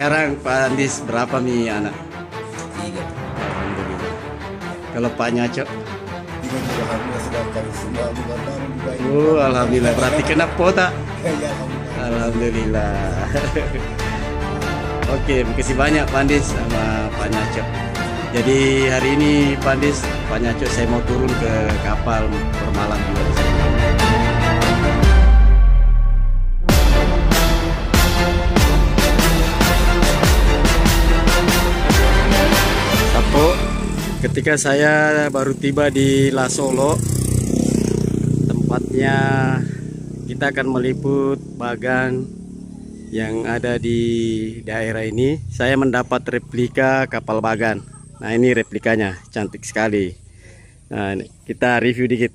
Sekarang Pak Andis berapa nih anak? 3. Alhamdulillah. Kalau Pak Nyaco? Ini juga alhamdulillah sudah kami semua mudah-mudahan juga. Oh, alhamdulillah. Berarti kena pota. Ya, alhamdulillah. Alhamdulillah. Oke, makasih banyak Pak Andis sama Pak Nyaco. Jadi hari ini Pak Andis, Pak Nyaco, saya mau turun ke kapal bermalam juga. Ketika saya baru tiba di Lasolo, tempatnya kita akan meliput bagan yang ada di daerah ini. Saya mendapat replika kapal bagan. Nah, ini replikanya, cantik sekali. Nah, kita review dikit.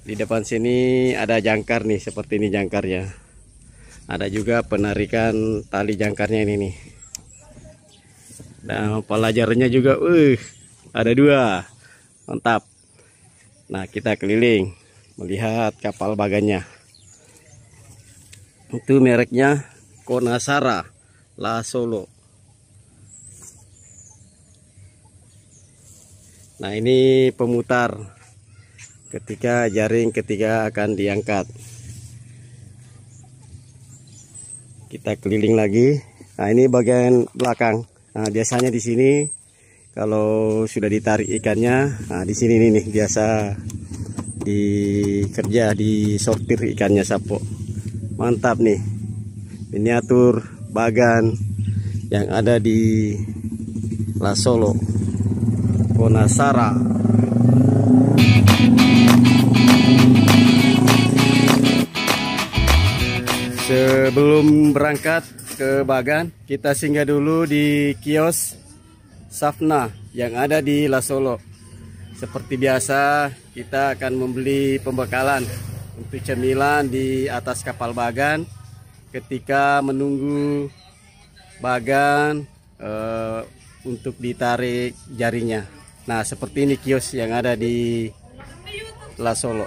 Di depan sini ada jangkar nih, seperti ini jangkarnya. Ada juga penarikan tali jangkarnya ini nih. Nah, pelajarnya juga, ada 2, mantap. Nah, kita keliling melihat kapal bagannya. Itu mereknya Konasara Lasolo. Nah, ini pemutar ketika jaring ketiga akan diangkat. Kita keliling lagi. Nah, ini bagian belakang. Nah, biasanya di sini kalau sudah ditarik ikannya, nah di sini nih biasa dikerja, disortir ikannya Sapo. Mantap nih, miniatur bagan yang ada di Lasolo, Konasara. Sebelum berangkat ke bagan, kita singgah dulu di kios Safna yang ada di Lasolo. Seperti biasa, kita akan membeli pembekalan untuk cemilan di atas kapal bagan ketika menunggu bagan untuk ditarik jaringnya. Nah, seperti ini kios yang ada di Lasolo.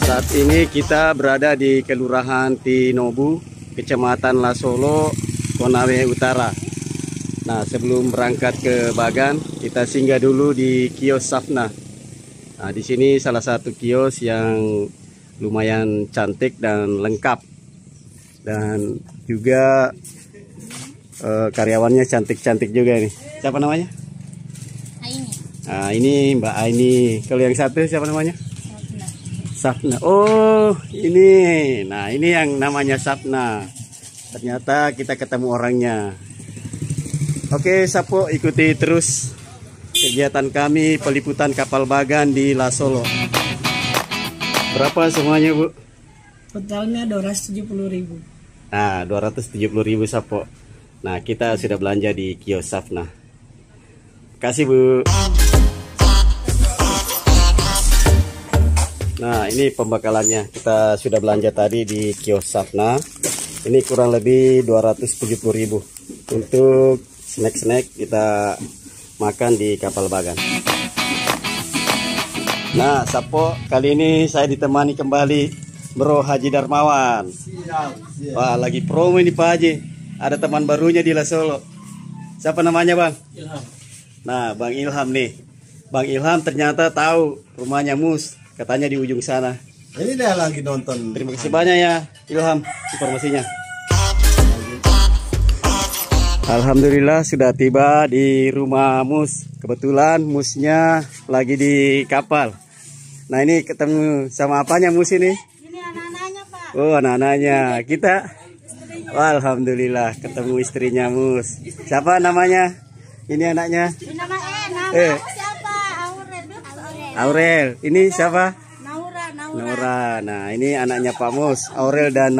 Saat ini kita berada di Kelurahan Tinobu, Kecamatan Lasolo, Konawe Utara. Nah, sebelum berangkat ke bagan, kita singgah dulu di kios Safna. Nah, di sini salah satu kios yang lumayan cantik dan lengkap, dan juga karyawannya cantik-cantik juga ini. Siapa namanya? Aini. Nah, ini Mbak Aini. Kalau yang satu siapa namanya? Safna. Oh, ini. Nah, ini yang namanya Safna. Ternyata kita ketemu orangnya. Oke, Sapo, ikuti terus kegiatan kami peliputan kapal bagan di Lasolo. Berapa semuanya, Bu? Totalnya 270.000. Nah, 270.000 Sapo. Nah, kita sudah belanja di kios Safna. Kasih, Bu. Nah, ini pembekalannya. Kita sudah belanja tadi di kios Safna. Ini kurang lebih 270.000 untuk snack-snack kita makan di kapal bagan. Nah, Sapo, kali ini saya ditemani kembali Bro Haji Darmawan. Wah, lagi promo ini Pak Haji. Ada teman barunya di Lasolo. Siapa namanya, Bang? Ilham. Nah, Bang Ilham nih. Bang Ilham ternyata tahu rumahnya Mus. Katanya di ujung sana. Ini dia lagi nonton. Terima kasih banyak ya Ilham informasinya. Alhamdulillah sudah tiba di rumah Mus. Kebetulan Musnya lagi di kapal. Nah, ini ketemu sama apanya Mus ini? Ini anak-anaknya, Pak. Oh, anak-anaknya. Kita alhamdulillah ketemu istrinya Mus. Siapa namanya? Ini anaknya? Ini nama siapa? Aurel. Ini siapa? Naura. Naura. Nah, ini anaknya Pak Mus, Aurel dan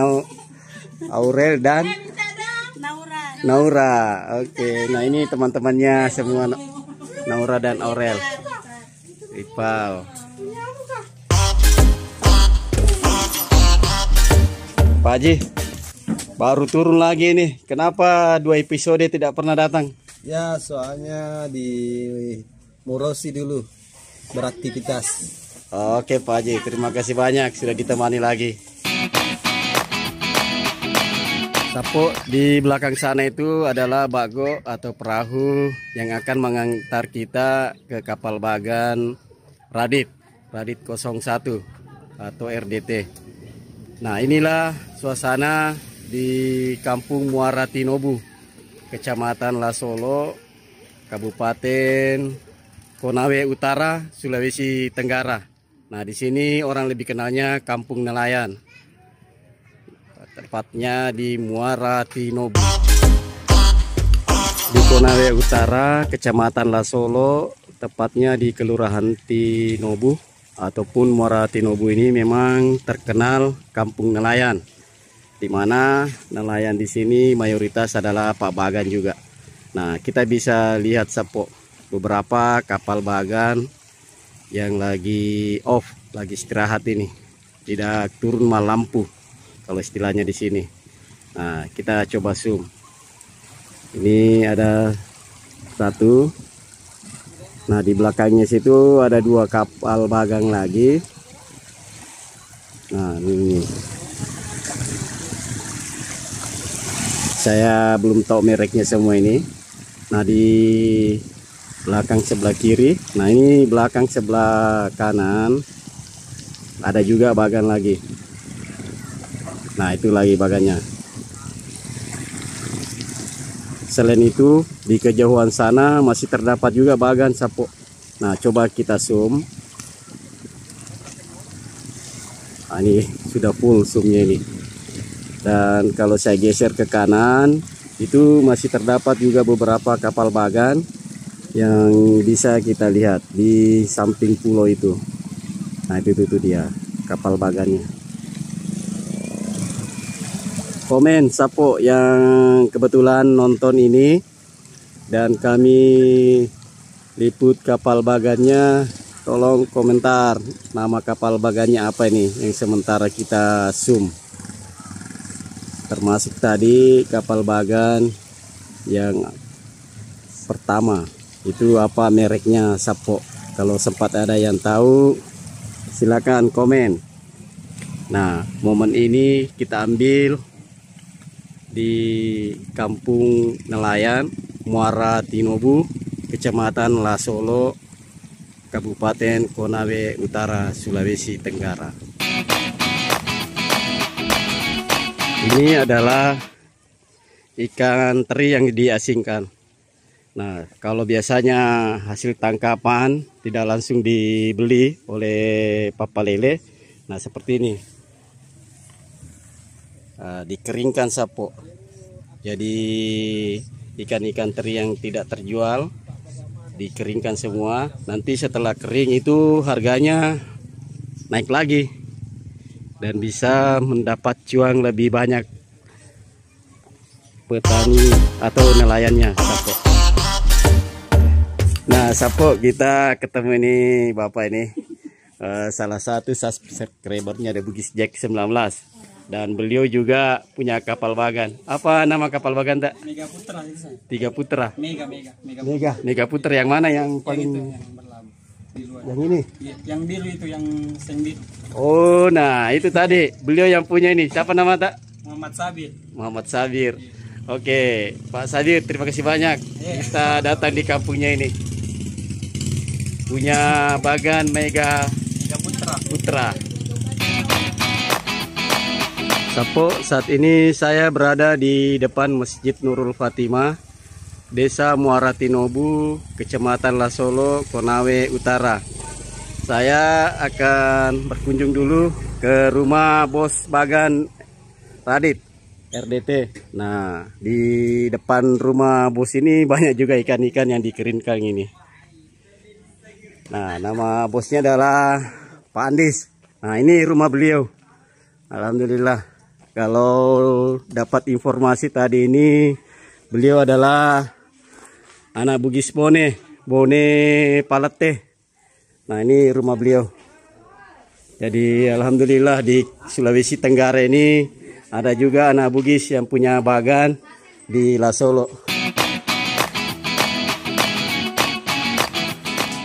Naura. Oke. Nah, ini teman-temannya semua, Naura dan Aurel. Ripal. Pak Haji, baru turun lagi nih. Kenapa 2 episode tidak pernah datang? Ya, soalnya di Murosi dulu beraktivitas. Oke Pak Haji, terima kasih banyak sudah ditemani lagi. Sapo, di belakang sana itu adalah bago atau perahu yang akan mengantar kita ke kapal bagan Radit 01 atau RDT. Nah, inilah suasana di Kampung Muara Tinobu, Kecamatan Lasolo, Kabupaten Konawe Utara, Sulawesi Tenggara. Nah, di sini orang lebih kenalnya Kampung Nelayan. Tepatnya di Muara Tinobu, di Konawe Utara, Kecamatan Lasolo, tepatnya di Kelurahan Tinobu ataupun Muara Tinobu. Ini memang terkenal kampung nelayan, di mana nelayan di sini mayoritas adalah Pak Bagan juga. Nah, kita bisa lihat Sapo, beberapa kapal bagan yang lagi off, lagi istirahat ini, tidak turun lampu kalau istilahnya di sini. Nah, kita coba zoom. Ini ada satu. Nah, di belakangnya situ ada dua kapal bagang lagi. Nah, ini. Saya belum tahu mereknya semua ini. Nah, di belakang sebelah kiri. Nah, ini belakang sebelah kanan. Ada juga bagan lagi. Nah, itu lagi bagannya. Selain itu, di kejauhan sana masih terdapat juga bagan Sapo. Nah, coba kita zoom. Nah, ini sudah full zoomnya ini. Dan kalau saya geser ke kanan, itu masih terdapat juga beberapa kapal bagan yang bisa kita lihat di samping pulau itu. Nah, itu dia kapal bagannya. Komen Sapo yang kebetulan nonton ini dan kami liput kapal bagannya, tolong komentar nama kapal bagannya apa ini yang sementara kita zoom. Termasuk tadi kapal bagan yang pertama itu apa mereknya Sapo. Kalau sempat ada yang tahu silakan komen. Nah, momen ini kita ambil di Kampung Nelayan Muara Tinobu, Kecamatan Lasolo, Kabupaten Konawe Utara, Sulawesi Tenggara. Ini adalah ikan teri yang diasingkan. Nah, kalau biasanya hasil tangkapan tidak langsung dibeli oleh Papa Lele. Nah, seperti ini. Dikeringkan Sapo. Jadi ikan-ikan teri yang tidak terjual dikeringkan semua. Nanti setelah kering itu harganya naik lagi dan bisa mendapat cuan lebih banyak petani atau nelayannya Sapo. Nah, Sapo, kita ketemu ini Bapak ini, salah satu subscribernya ada Bugis Jack 19. Dan beliau juga punya kapal bagan. Apa nama kapal bagan, tak? Mega Putra itu saya. 3 Putra. Mega Putra yang mana yang paling yang berlabu di luar. yang ini? Yang biru itu, yang seng biru. Oh, nah itu tadi beliau yang punya ini. Siapa nama, tak? Muhammad Sabir. Muhammad Sabir. Oke, Pak Sabir, terima kasih banyak. Kita datang di kampungnya ini. Punya bagan Mega Putra. Sapo, saat ini saya berada di depan Masjid Nurul Fatimah, Desa Muara Tinobu, Kecamatan Lasolo, Konawe Utara. Saya akan berkunjung dulu ke rumah Bos Bagan Radit RDT. Nah, di depan rumah bos ini banyak juga ikan-ikan yang dikeringkan ini. Nah, nama bosnya adalah Pak Andis. Nah, ini rumah beliau. Alhamdulillah. Kalau dapat informasi tadi ini, beliau adalah anak Bugis Bone Palete. Nah, ini rumah beliau. Jadi alhamdulillah di Sulawesi Tenggara ini ada juga anak Bugis yang punya bagan di Lasolo.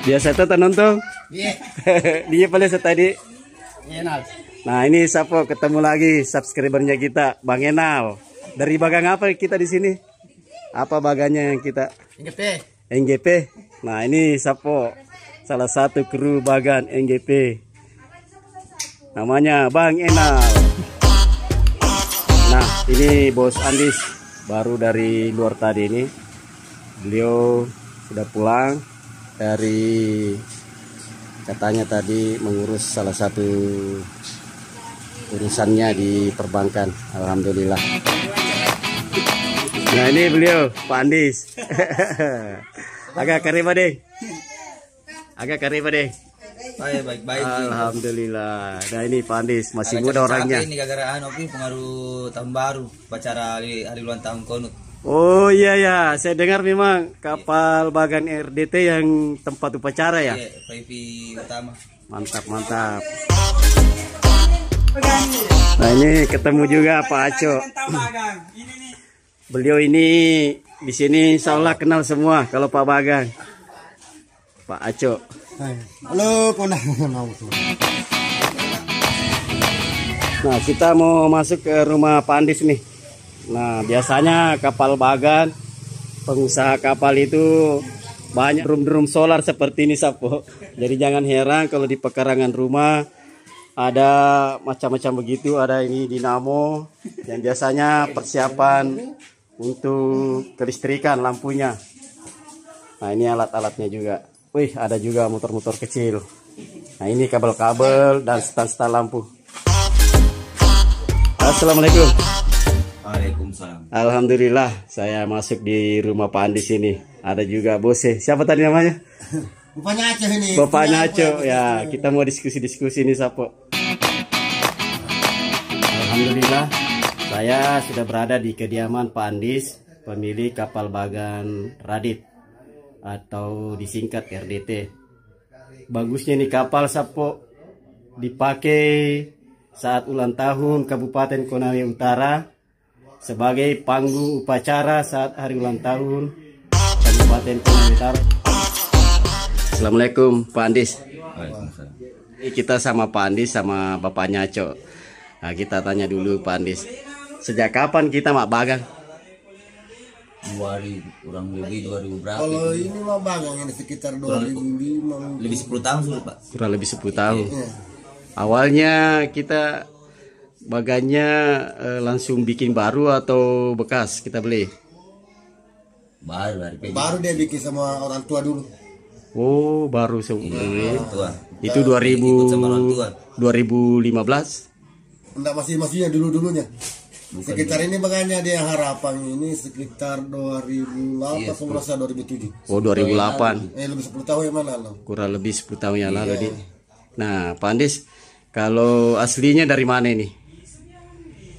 Biasa tuh nonton? Iya. Dia paling tadi. Enal. Nah, ini Sapo ketemu lagi subscribernya kita, Bang Enal. Dari bagang apa kita di sini? Apa baganya yang kita? NGP. NGP. Nah, ini Sapo, salah satu kru bagan NGP. Namanya Bang Enal. Nah, ini Bos Andis baru dari luar tadi ini. Beliau sudah pulang dari, katanya tadi mengurus salah satu urusannya di perbankan. Alhamdulillah. Nah, ini beliau Pak Andis. Agak keriba deh. Agak keriba deh. Baik. Alhamdulillah. Nah, ini Pak Andis masih Agak muda capek orangnya. ini gara-gara pengaruh tahun baru, upacara hari ulang tahun konut. Oh iya ya, saya dengar memang kapal bagan RDT yang tempat upacara ya. Iya, private utama. Mantap. Nah, ini ketemu juga Pak Aco. Beliau ini di sini insya Allah kenal semua kalau Pak Bagang. Pak Aco. Halo, kona. Nah, kita mau masuk ke rumah Pak Andis nih. Nah, biasanya kapal bagan, pengusaha kapal itu banyak drum-drum solar seperti ini, Sapo. Jadi jangan heran kalau di pekarangan rumah ada macam-macam begitu. Ada ini dinamo yang biasanya persiapan untuk kelistrikan lampunya. Nah, ini alat-alatnya juga. Wih, ada juga motor-motor kecil. Nah, ini kabel-kabel dan stan-stan lampu. Assalamualaikum. Waalaikumsalam. Alhamdulillah, saya masuk di rumah Pak Andis ini. Ada juga bosnya. Siapa tadi namanya? Bapaknya Aceh ini. Bapaknya Aco. Ya, kita mau diskusi-diskusi ini, Sapo. Alhamdulillah, saya sudah berada di kediaman Pak Andis, pemilik kapal bagan Radit atau disingkat RDT. Bagusnya nih kapal, Sapo, dipakai saat ulang tahun Kabupaten Konawe Utara sebagai panggung upacara saat hari ulang tahun Kabupaten Konawe Utara. Assalamualaikum Pak Andis. Waalaikumsalam. Ini kita sama Pak Andis sama bapaknya Aco. Nah, kita tanya dulu Pak Andis, sejak kapan kita mak bagang? 2000 berapa? Kalau ini mah bagang ini sekitar 2005. Lebih 10 tahun sudah, Pak. Kurang lebih 10 tahun. Iya. Awalnya kita baganya langsung bikin baru atau bekas kita beli? Baru dari PJ. Baru dia bikin sama orang tua dulu. Oh, baru sebelumnya. Orang tua. Itu Ikut sama orang tua. 2015. Enggak, masih dulu-dulunya. Sekitar ini makanya dia harapan ini sekitar 2008 atau merasa 2007. Oh, 2008. Lebih 10 tahun yang mana lo? Kurang lebih 10 tahun yang lalu, Di. Nah, Pak Andis, kalau aslinya dari mana ini?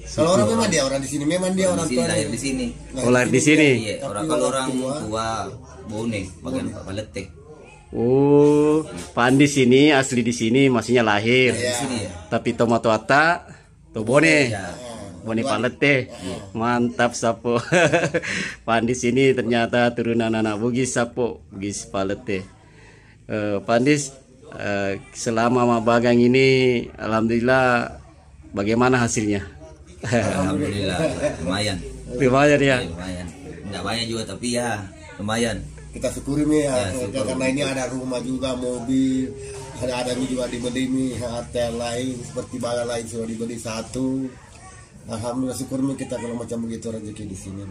Kalau orang memang dia orang di sini, memang dia orang Di sini, tua. lahir di sini. Oh, lahir di sini. Iya, kalau orang tua Bone, bagian Pak Palete. Oh, Pak Andis ini asli di sini, maksudnya lahir. Di sini ya. Tapi tomato ata, tobone. Ya. Bone Palete. Mantap, Sapo. Pak Andis ini ternyata turunan anak Bugis, Sapo. Bugis Palete. Pak Andis, selama mak bagang ini alhamdulillah bagaimana hasilnya? Alhamdulillah, lumayan. Lumayan ya. Lumayan. Enggak banyak juga tapi ya lumayan. Kita syukuri nih ya, syukur. karena ini ada rumah juga, mobil, ada juga dibeli nih, hotel lain seperti bagan lain sudah dibeli satu. Alhamdulillah syukur nih kita kalau macam begitu rezeki di sini.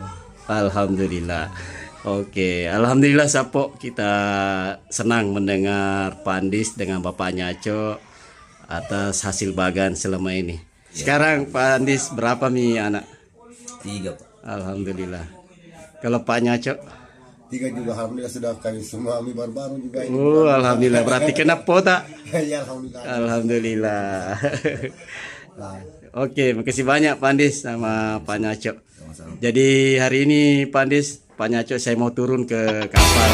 Alhamdulillah. Oke, alhamdulillah Sapo, kita senang mendengar Pak Andis dengan bapaknya Aco atas hasil bagan selama ini. Sekarang Pak Andis berapa nih anak? 3, Pak. Alhamdulillah. Kalau Paknya Aco? 3 juga alhamdulillah sudah kami semua, kami baru-baru juga ini. Oh, alhamdulillah. Berarti kena pota. Ya alhamdulillah. Alhamdulillah. Oke, makasih banyak Pak Andis sama Paknya Aco. Jadi hari ini Pak Andis, Paknya Aco, saya mau turun ke kapal